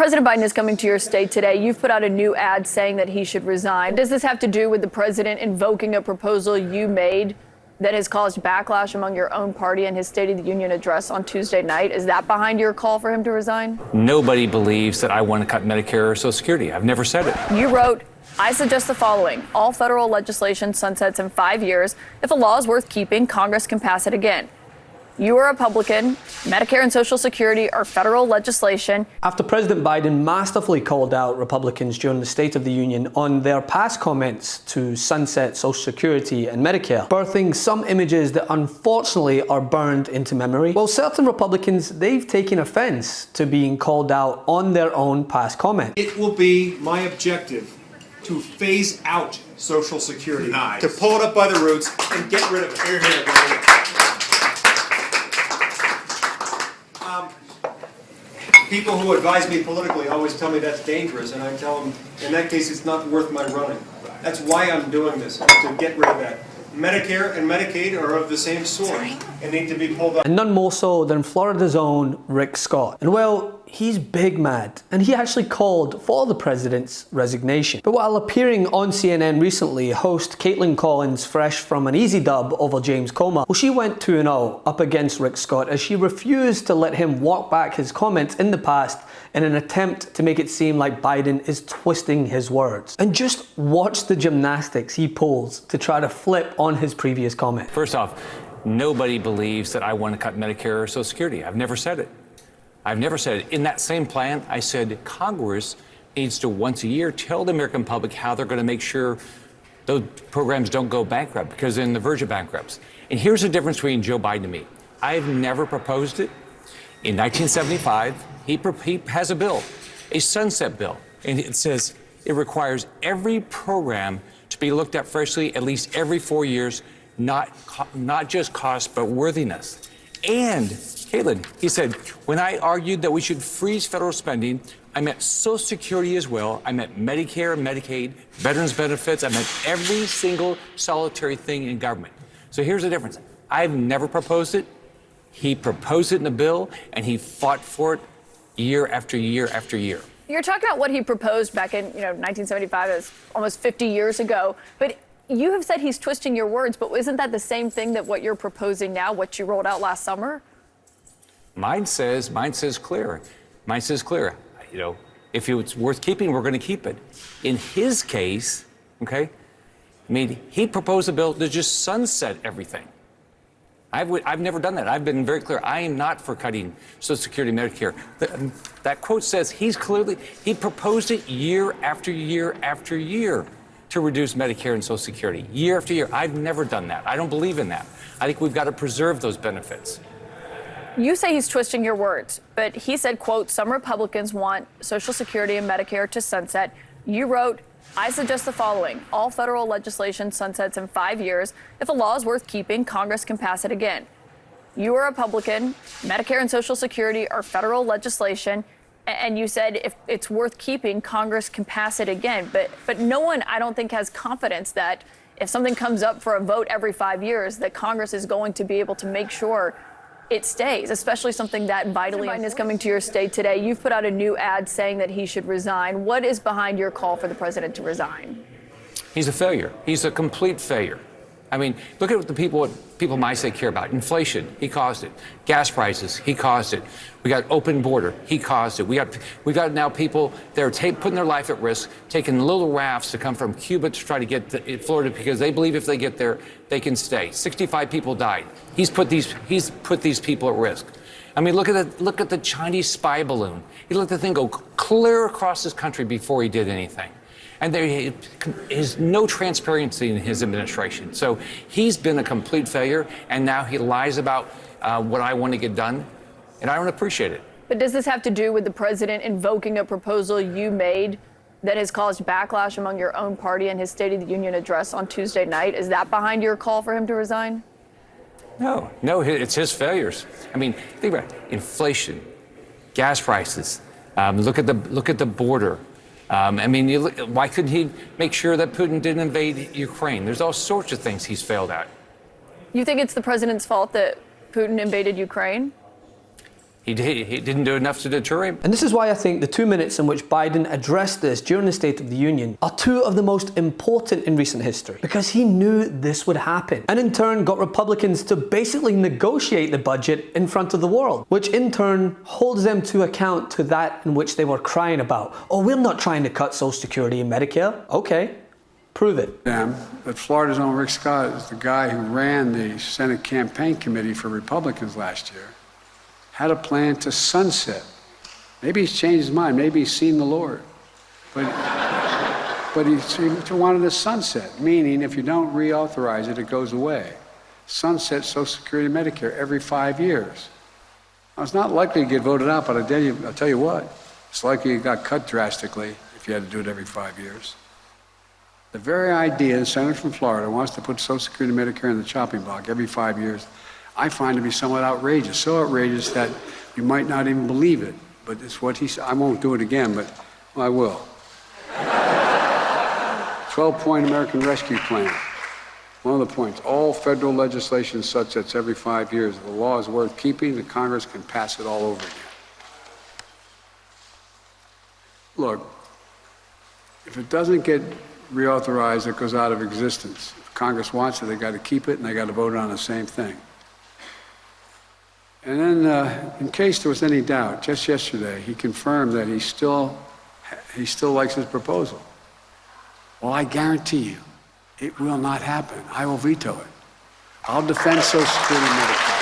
President Biden is coming to your state today. You've put out a new ad saying that he should resign. Does this have to do with the president invoking a proposal you made that has caused backlash among your own party in his State of the Union address on Tuesday night? Is that behind your call for him to resign? Nobody believes that I want to cut Medicare or Social Security. I've never said it. You wrote, I suggest the following. All federal legislation sunsets in 5 years. If a law is worth keeping, Congress can pass it again. You are a Republican. Medicare and Social Security are federal legislation. After President Biden masterfully called out Republicans during the State of the Union on their past comments to sunset Social Security and Medicare, birthing some images that unfortunately are burned into memory, well, certain Republicans, they've taken offense to being called out on their own past comments. It will be my objective to phase out Social Security, Nice. to pull it up by the roots and get rid of it. Here, here, baby. People who advise me politically always tell me that's dangerous, and I tell them, in that case, it's not worth my running. That's why I'm doing this, to get rid of that. Medicare and Medicaid are of the same sort and need to be pulled up. And none more so than Florida's own Rick Scott. And well, he's big mad, and he actually called for the president's resignation. But while appearing on CNN recently, host Kaitlan Collins, fresh from an easy dub over James Comer, well, she went 2-0 up against Rick Scott as she refused to let him walk back his comments in the past in an attempt to make it seem like Biden is twisting his words. And just watch the gymnastics he pulls to try to flip on his previous comment. First off, nobody believes that I want to cut Medicare or Social Security. I've never said it. I've never said it. In that same plan, I said Congress needs to once a year tell the American public how they're going to make sure those programs don't go bankrupt, because they're in the verge of bankruptcy. And here's the difference between Joe Biden and me. I've never proposed it. In 1975, he has a bill, a sunset bill, and it says it requires every program to be looked at freshly at least every 4 years, not just cost, but worthiness. And Kaitlan, he said, when I argued that we should freeze federal spending, I meant Social Security as well. I meant Medicare, Medicaid, veterans benefits. I meant every single solitary thing in government. So here's the difference. I've never proposed it. He proposed it in the bill, and he fought for it year after year after year. You're talking about what he proposed back in 1975, as almost 50 years ago. But you have said he's twisting your words. But isn't that the same thing that what you're proposing now, what you rolled out last summer? Mine says clear. Mine says clear. If it's worth keeping, we're going to keep it. In his case, okay, he proposed a bill to just sunset everything. I've never done that. I've been very clear. I am not for cutting Social Security, Medicare. That quote says he proposed it year after year after year to reduce Medicare and Social Security, year after year. I've never done that. I don't believe in that. I think we've got to preserve those benefits. You say he's twisting your words, but he said, quote, some Republicans want Social Security and Medicare to sunset. You wrote, I suggest the following. All federal legislation sunsets in 5 years. If a law is worth keeping, Congress can pass it again. You are a Republican. Medicare and Social Security are federal legislation. And you said if it's worth keeping, Congress can pass it again. But no one, I don't think, has confidence that if something comes up for a vote every 5 years, that Congress is going to be able to make sure it stays, especially something that vitally. Biden is coming to your state today. You've put out a new ad saying that he should resign. What is behind your call for the president to resign? He's a failure. He's a complete failure. I mean, look at what people in my state care about. Inflation, he caused it. Gas prices, he caused it. We got open border, he caused it. We got now people that are putting their life at risk, taking little rafts to come from Cuba to try to get to Florida because they believe if they get there, they can stay. 65 people died. He's put these people at risk. I mean, look at the Chinese spy balloon. He let the thing go clear across this country before he did anything. And there is no transparency in his administration. So he's been a complete failure, and now he lies about what I want to get done, and I don't appreciate it. But does this have to do with the president invoking a proposal you made that has caused backlash among your own party in his State of the Union address on Tuesday night? Is that behind your call for him to resign? No, it's his failures. I mean, think about it. Inflation, gas prices, look at the border. Why couldn't he make sure that Putin didn't invade Ukraine? There's all sorts of things he's failed at. You think it's the president's fault that Putin invaded Ukraine? He didn't do enough to deter him. And this is why I think the 2 minutes in which Biden addressed this during the State of the Union are two of the most important in recent history, because he knew this would happen, and in turn got Republicans to basically negotiate the budget in front of the world, which in turn holds them to account to that in which they were crying about. Oh, we're not trying to cut Social Security and Medicare. Okay, prove it. But Florida's own Rick Scott is the guy who ran the Senate campaign committee for Republicans last year, had a plan to sunset. Maybe he's changed his mind. Maybe he's seen the Lord. But he wanted to sunset, meaning if you don't reauthorize it, it goes away. Sunset Social Security and Medicare every 5 years. Now, it's not likely to get voted out, but I'll tell you what, it's likely it got cut drastically if you had to do it every 5 years. The very idea the senator from Florida wants to put Social Security and Medicare in the chopping block every 5 years, I find to be somewhat outrageous. So outrageous that you might not even believe it. But it's what he said. I won't do it again, but I will. 12-point American Rescue Plan. One of the points, all federal legislation sunsets every 5 years. If the law is worth keeping, the Congress can pass it all over again. Look, if it doesn't get reauthorized, it goes out of existence. If Congress wants it, they got to keep it, and they got to vote on the same thing. And then, in case there was any doubt, just yesterday, he confirmed that he still likes his proposal. Well, I guarantee you, it will not happen. I will veto it. I'll defend Social Security and Medicare.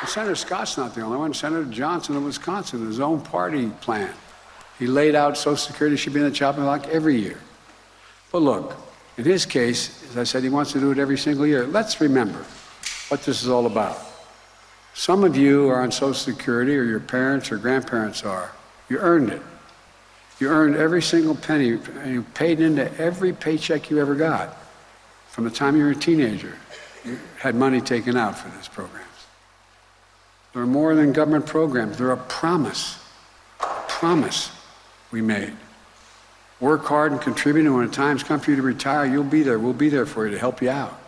And Senator Scott's not the only one. Senator Johnson of Wisconsin, his own party plan. He laid out Social Security should be in the chopping block every year. But look, in his case, as I said, he wants to do it every single year. Let's remember what this is all about. Some of you are on Social Security, or your parents or grandparents are. You earned it. You earned every single penny, and you paid into every paycheck you ever got. From the time you were a teenager, you had money taken out for these programs. They're more than government programs. They're a promise we made. Work hard and contribute, and when the time's come for you to retire, you'll be there. We'll be there for you to help you out.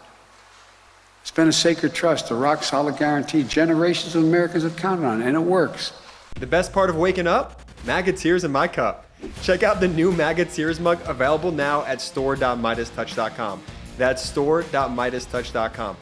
It's been a sacred trust, a rock-solid guarantee. Generations of Americans have counted on it, and it works. The best part of waking up? MAGA Tears in my cup. Check out the new MAGA Tears mug, available now at store.MeidasTouch.com. That's store.MeidasTouch.com.